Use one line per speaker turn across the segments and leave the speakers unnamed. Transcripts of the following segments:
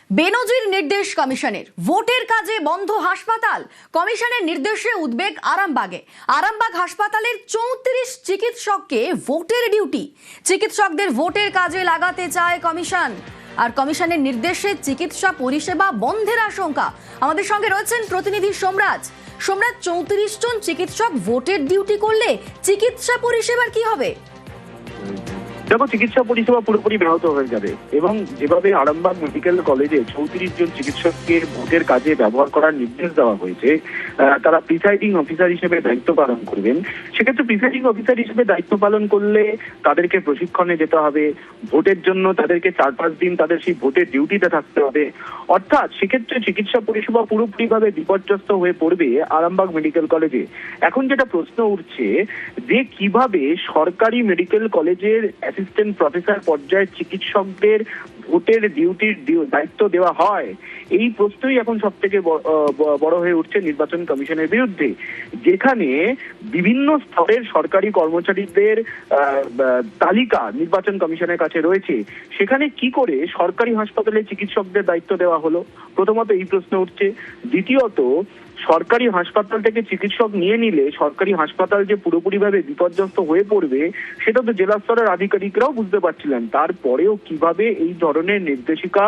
বেনজির নির্দেশ কমিশনের, ভোটের কাজে বন্ধ হাসপাতাল। কমিশনের নির্দেশে উদ্বেগ আরামবাগে। আরামবাগ হাসপাতালের 34 চিকিৎসককে ভোটের ডিউটি। চিকিৎসকদের ভোটের কাজে লাগাতে চায় কমিশন, আর কমিশনের নির্দেশে চিকিৎসা পরিষেবা বন্ধের আশঙ্কা। আমাদের সঙ্গে রয়েছেন প্রতিনিধি সোমরাজ। 34 জন চিকিৎসক ভোটের ডিউটি করলে চিকিৎসা পরিষেবার কি হবে?
দেখো, চিকিৎসা পরিষেবা পুরোপুরি ব্যাহত হয়ে যাবে এবং যেভাবে আরামবাগ মেডিকেল কলেজে 34 জন চিকিৎসককে ভোটের কাজে ব্যবহার করার নির্দেশ দেওয়া হয়েছে, তারা প্রিসাইডিং অফিসার হিসেবে দায়িত্ব পালন করবেন। সেক্ষেত্রে প্রিসাইডিং অফিসার হিসেবে দায়িত্ব পালন করলে তাদেরকে প্রশিক্ষণে যেতে হবে, ভোটের জন্য তাদেরকে 4-5 দিন তাদের সেই ভোটের ডিউটিতে থাকতে হবে। অর্থাৎ সেক্ষেত্রে চিকিৎসা পরিষেবা পুরোপুরিভাবে বিপর্যস্ত হয়ে পড়বে আরামবাগ মেডিকেল কলেজে। এখন যেটা প্রশ্ন উঠছে যে কিভাবে সরকারি মেডিকেল কলেজের অ্যাসিস্ট্যান্ট প্রফেসর পর্যায়ের চিকিৎসকদের ভোটের ডিউটির দায়িত্ব দেওয়া হয়, এই প্রশ্নই এখন সব থেকে বড় হয়ে উঠছে নির্বাচন কমিশনের বিরুদ্ধে, যেখানে বিভিন্ন স্তরের সরকারি কর্মচারীদের তালিকা নির্বাচন কমিশনের কাছে রয়েছে। সেখানে কি করে সরকারি হাসপাতালে চিকিৎসকদের দায়িত্ব দেওয়া হলো, প্রথমত এই প্রশ্ন উঠছে। দ্বিতীয়ত, সরকারি হাসপাতাল থেকে চিকিৎসক নিয়ে নিলে সরকারি হাসপাতাল যে পুরোপুরিভাবে বিপর্যস্ত হয়ে পড়বে সেটা তো জেলা স্তরের আধিকারিকরাও বুঝতে পারছিলেন। তারপরেও কিভাবে এই ধরনের নির্দেশিকা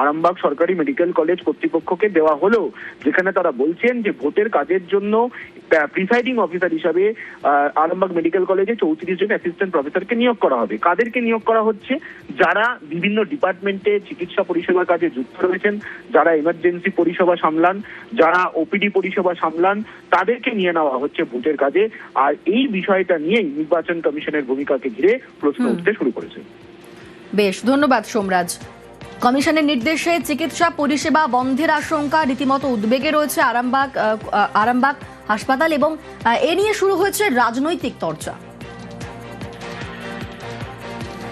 আরামবাগ সরকারি মেডিকেল কলেজ কর্তৃপক্ষকে দেওয়া হলো, যেখানে তারা বলছেন যে ভোটের কাজের জন্য প্রিসাইডিং অফিসার হিসাবে আরামবাগ মেডিকেল কলেজে 34 জন অ্যাসিস্ট্যান্ট প্রফেসরকে নিয়োগ করা হবে। কাদেরকে নিয়োগ করা হচ্ছে? যারা বিভিন্ন ডিপার্টমেন্টে চিকিৎসা পরিষেবার কাজে যুক্ত রয়েছেন, যারা এমার্জেন্সি পরিষেবা সামলান, যারা ওপিডি পরিষেবা সামলান, তাদেরকে নিয়ে নেওয়া হচ্ছে ভোটের কাজে। আর এই বিষয়টা নিয়েই নির্বাচন কমিশনের ভূমিকাকে ঘিরে প্রশ্ন উঠতে শুরু করেছে।
বেশ, ধন্যবাদ সোমরাজ। কমিশনের নির্দেশে চিকিৎসা পরিষেবা বন্ধের আশঙ্কা, রীতিমতো উদ্বেগে রয়েছে আরামবাগ হাসপাতাল, এবং এ নিয়ে শুরু হয়েছে রাজনৈতিক চর্চা।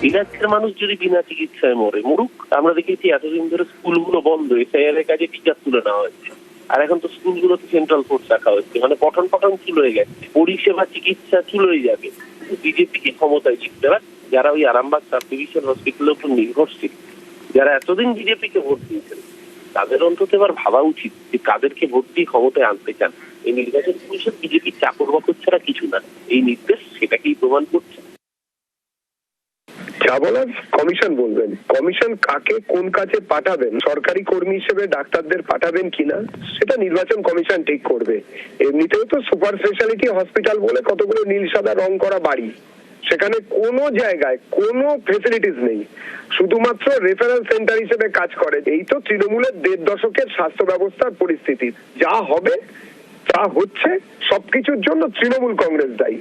ইরাকের মানুষ যদি বিনা চিকিৎসায় মরুক। আমরা দেখেছি এতদিন ধরে স্কুলগুলো বন্ধ, এসআইআর এর কাজে টিচার তুলে নেওয়া হয়েছে, আর এখন তো স্কুলগুলোতে সেন্ট্রাল ফোর্স রাখা হচ্ছে, মানে পঠন চুল হয়ে গেছে, পরিষেবা চিকিৎসা চুল হয়ে যাবে। বিজেপিকে ক্ষমতায় জিততে হবে যারা ওই আরামবাগ সাব ডিভিশন হসপিটালের উপর নির্ভরশীল, যারা এতদিন বিজেপিকে ভোট দিয়েছেন, তাদের অন্তত এবার ভাবা উচিত যে কাদেরকে ভোট দিয়ে ক্ষমতায় আনতে চান। এই নির্বাচন কমিশন বিজেপির চাকর বাকর ছাড়া কিছু না, এই নির্দেশ সেটাকেই প্রমাণ করছে।
যা বলার কমিশন বলবেন। কমিশন কাকে কোন কাজে পাঠাবেন, সরকারি কর্মী হিসেবে ডাক্তারদের পাঠাবেন কিনা, সেটা নির্বাচন কমিশন ঠিক করবে। এমনিতেও তো সুপার স্পেশালিটি হসপিটাল বলে কতগুলো নীল সাদা রং করা বাড়ি, সেখানে কোনো জায়গায় কোনো ফেসিলিটিস নেই, শুধুমাত্র রেফারেল সেন্টার হিসেবে কাজ করে। এই তো তৃণমূলের 1.5 দশকের স্বাস্থ্য ব্যবস্থার পরিস্থিতি। যা হবে, যা হচ্ছে, সবকিছুর জন্য তৃণমূল কংগ্রেস দায়ী।